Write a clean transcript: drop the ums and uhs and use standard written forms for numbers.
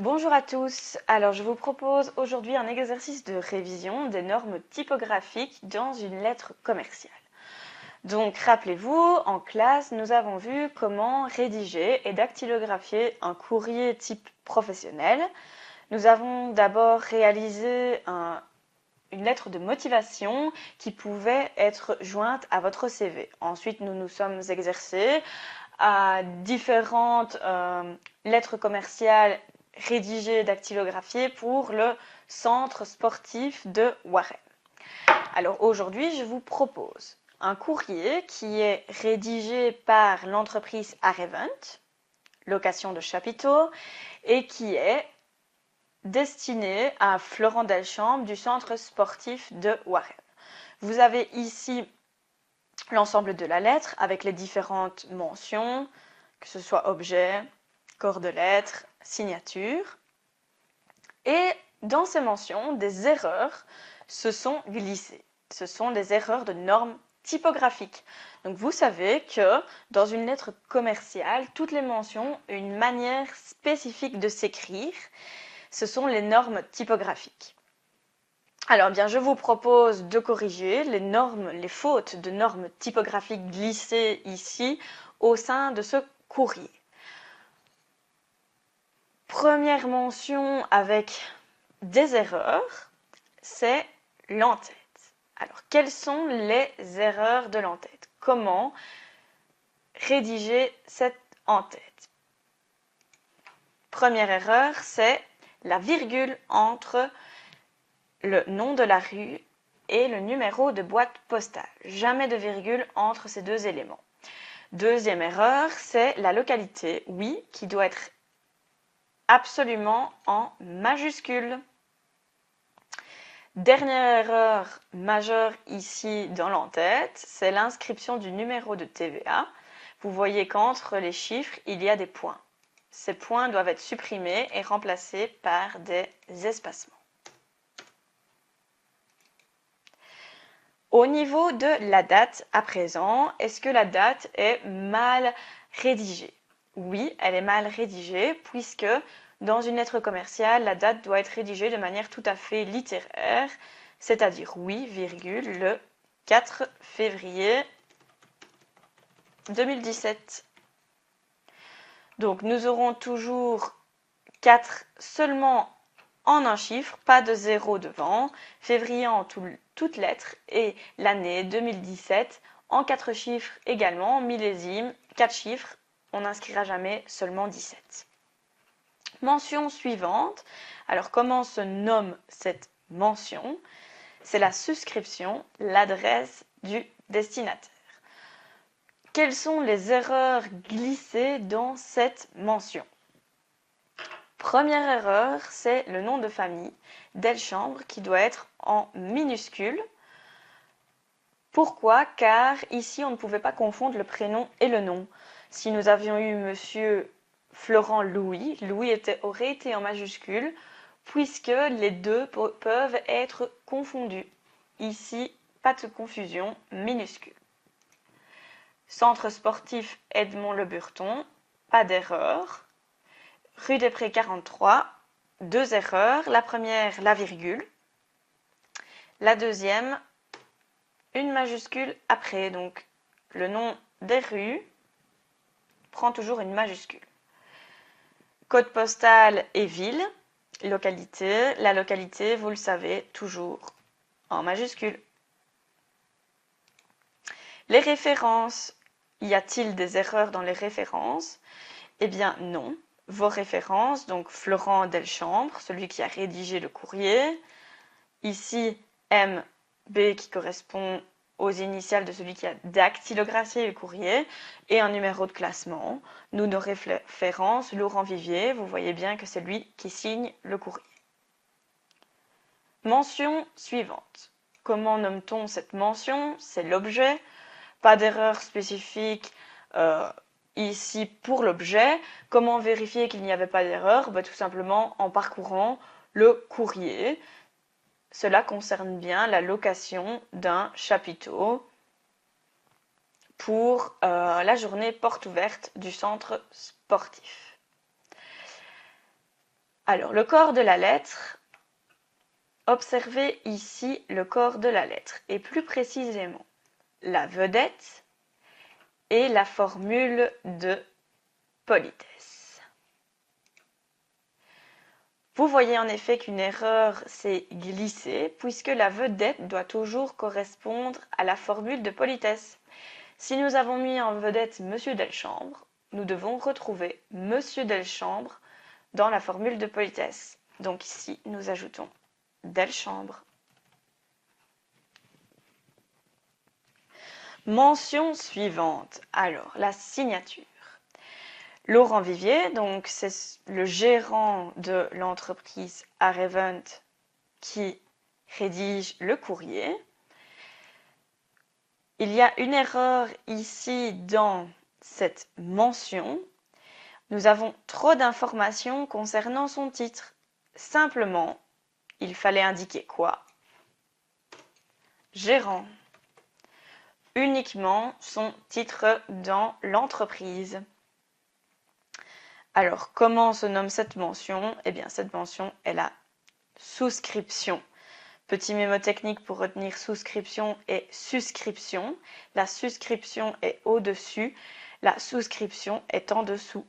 Bonjour à tous, alors je vous propose aujourd'hui un exercice de révision des normes typographiques dans une lettre commerciale. Donc rappelez-vous, en classe, nous avons vu comment rédiger et dactylographier un courrier type professionnel. Nous avons d'abord réalisé une lettre de motivation qui pouvait être jointe à votre CV. Ensuite, nous nous sommes exercés à différentes lettres commerciales rédigées, dactylographiées pour le centre sportif de Warren. Alors aujourd'hui, je vous propose un courrier qui est rédigé par l'entreprise Arevent, location de chapiteaux, et qui est destiné à Florent Delchambre du centre sportif de Warren. Vous avez ici l'ensemble de la lettre avec les différentes mentions, que ce soit objet, corps de lettre, signature. Et dans ces mentions, des erreurs se sont glissées. Ce sont des erreurs de normes typographiques. Donc vous savez que dans une lettre commerciale, toutes les mentions ont une manière spécifique de s'écrire. Ce sont les normes typographiques. Alors bien, je vous propose de corriger les fautes de normes typographiques glissées ici au sein de ce courrier. Première mention avec des erreurs, c'est l'entête. Alors, quelles sont les erreurs de l'entête? Comment rédiger cette en-tête? Première erreur, c'est la virgule entre le nom de la rue et le numéro de boîte postale. Jamais de virgule entre ces deux éléments. Deuxième erreur, c'est la localité, oui, qui doit être absolument en majuscule. Dernière erreur majeure ici dans l'entête, c'est l'inscription du numéro de TVA. Vous voyez qu'entre les chiffres, il y a des points. Ces points doivent être supprimés et remplacés par des espacements. Au niveau de la date à présent, est-ce que la date est mal rédigée? Oui, elle est mal rédigée puisque dans une lettre commerciale, la date doit être rédigée de manière tout à fait littéraire, c'est-à-dire oui, virgule, le 4 février 2017. Donc nous aurons toujours 4 seulement en un chiffre, pas de 0 devant, février en toutes lettres et l'année 2017 en 4 chiffres également, millésime, 4 chiffres, on n'inscrira jamais seulement 17. Mention suivante, alors comment se nomme cette mention? C'est la souscription, l'adresse du destinataire. Quelles sont les erreurs glissées dans cette mention? Première erreur, c'est le nom de famille, Delchambre, qui doit être en minuscule. Pourquoi? Car ici, on ne pouvait pas confondre le prénom et le nom. Si nous avions eu monsieur Florent Louis, Louis aurait été en majuscule, puisque les deux peuvent être confondus. Ici, pas de confusion, minuscule. Centre sportif Edmond Le Burton, pas d'erreur. Rue des Prés 43, 2 erreurs. La première, la virgule. La deuxième, une majuscule après. Donc, le nom des rues prend toujours une majuscule. Code postal et ville. Localité. La localité, vous le savez, toujours en majuscule. Les références. Y a-t-il des erreurs dans les références? Eh bien, non. Vos références, donc Florent Delchambre, celui qui a rédigé le courrier. Ici, MB qui correspond aux initiales de celui qui a dactylographié le courrier et un numéro de classement. Nous, nos références, Laurent Vivier, vous voyez bien que c'est lui qui signe le courrier. Mention suivante. Comment nomme-t-on cette mention? C'est l'objet. Pas d'erreur spécifique ici pour l'objet. Comment vérifier qu'il n'y avait pas d'erreur? Tout simplement en parcourant le courrier. Cela concerne bien la location d'un chapiteau pour la journée porte ouverte du centre sportif. Alors, le corps de la lettre, observez ici le corps de la lettre, et plus précisément la vedette et la formule de politesse. Vous voyez en effet qu'une erreur s'est glissée puisque la vedette doit toujours correspondre à la formule de politesse. Si nous avons mis en vedette Monsieur Delchambre, nous devons retrouver Monsieur Delchambre dans la formule de politesse. Donc ici, nous ajoutons Delchambre. Mention suivante. Alors, la signature. Laurent Vivier, donc c'est le gérant de l'entreprise Arevent qui rédige le courrier. Il y a une erreur ici dans cette mention. Nous avons trop d'informations concernant son titre. Simplement, il fallait indiquer quoi? Gérant. Uniquement son titre dans l'entreprise. Alors, comment se nomme cette mention? Eh bien, cette mention est la souscription. Petit mémotechnique pour retenir souscription et suscription. La suscription est au-dessus, la souscription est en dessous.